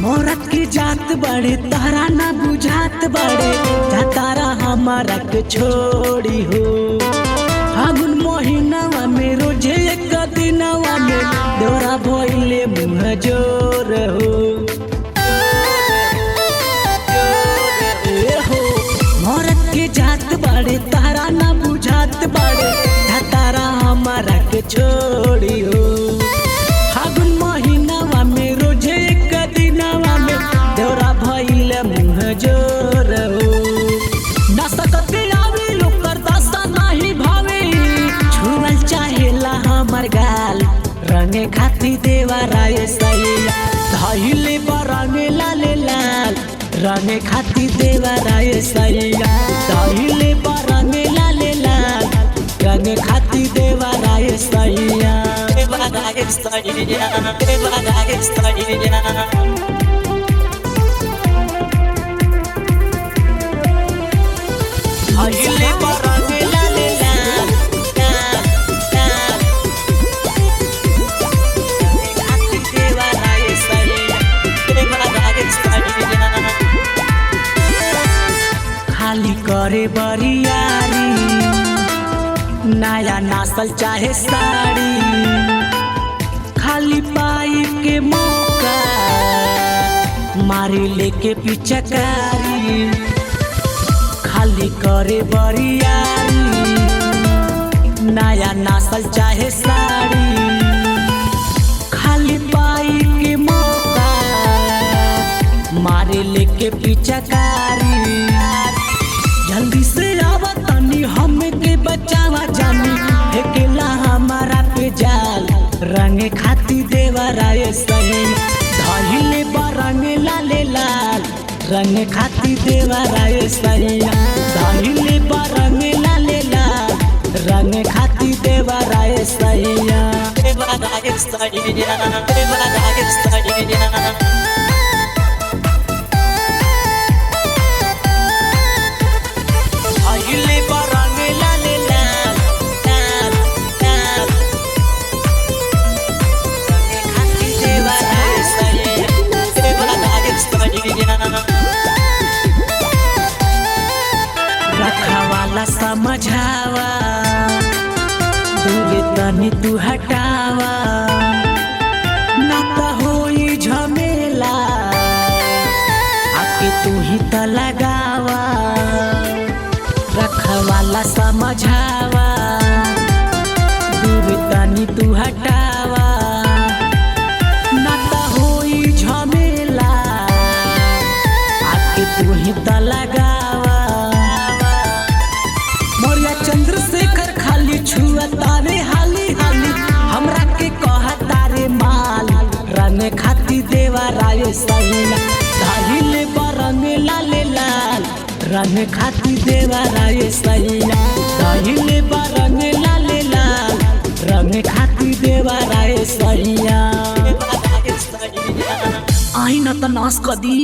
मोरत की जात बड़े तारा ना बुझात बड़े जा तारा हमारा के छोड़ी हो। फागुन महीनावा में रोजे एक दिनवा में दौरा भइले मुँह जोर हो। मोरत की जात बड़े तारा ना बुझात बड़े जा तारा हमारा के छोड़ी हो। फागुन महीनावा में रोजे एक दिनवा में दौरा भइले मुँह जोर हो। ना सकते आवे लोकर दशा नहीं भावे छुअल चाहेला हमर गाल रंगे खाती देवा राय सैया धइले बरंगे लाले लाल रंगे खाती देवा राय सैया धइले बरंगे लाले लाल रंगे खाती देवा राय सैया देवा राय सैया देवा राय सैया। धइले बरंगे लाले लाल लाल खाती देवा राय सैया देवा राय सैया। खाली करे बरियारी नया नस्ल चाहे साड़ी खाली पाई के मौका मारी लेके पिचकारी। खाली करे बरियारी नया नस्ल चाहे साड़ी खाली पाई के मौका मारे लेके पिचकारी। जल्दी से आवा तनी हमें के बचावा जानी फेकेला हमारा पे जाल रंगे खाती देवा राय सैया धइले बरंगे लाले लाल रंगे खाती देवा राय सैया धइले बरंगे लाले लाल रंगे खाती देवा राय सैया देवा राय सैया देवा राय सैया। धइले बरंगे लाले लाल लाल लाल रंगे खाती देवा राय सैया देवा राय सैया। रखवाला समझावा दूरे तनी तू हटावा ना तो होई झमेला आके तू ही त लगावा। रखवाला समझावा दूरे तनी तू हटावा ना तो होई झमेला आके तू ही त लगावा। मोरिया चंद्रशेखर खाली छुआ तारे हाली हाली हमरा के कहा तारे माल रंगे खाती देवा राय सैया धइले बरंगे लाले लाल रंगे खाती देवा राय सैया धइले बरंगे लाले लाल रंगे खाती देवा राय सैया। आई न त नाश कदी।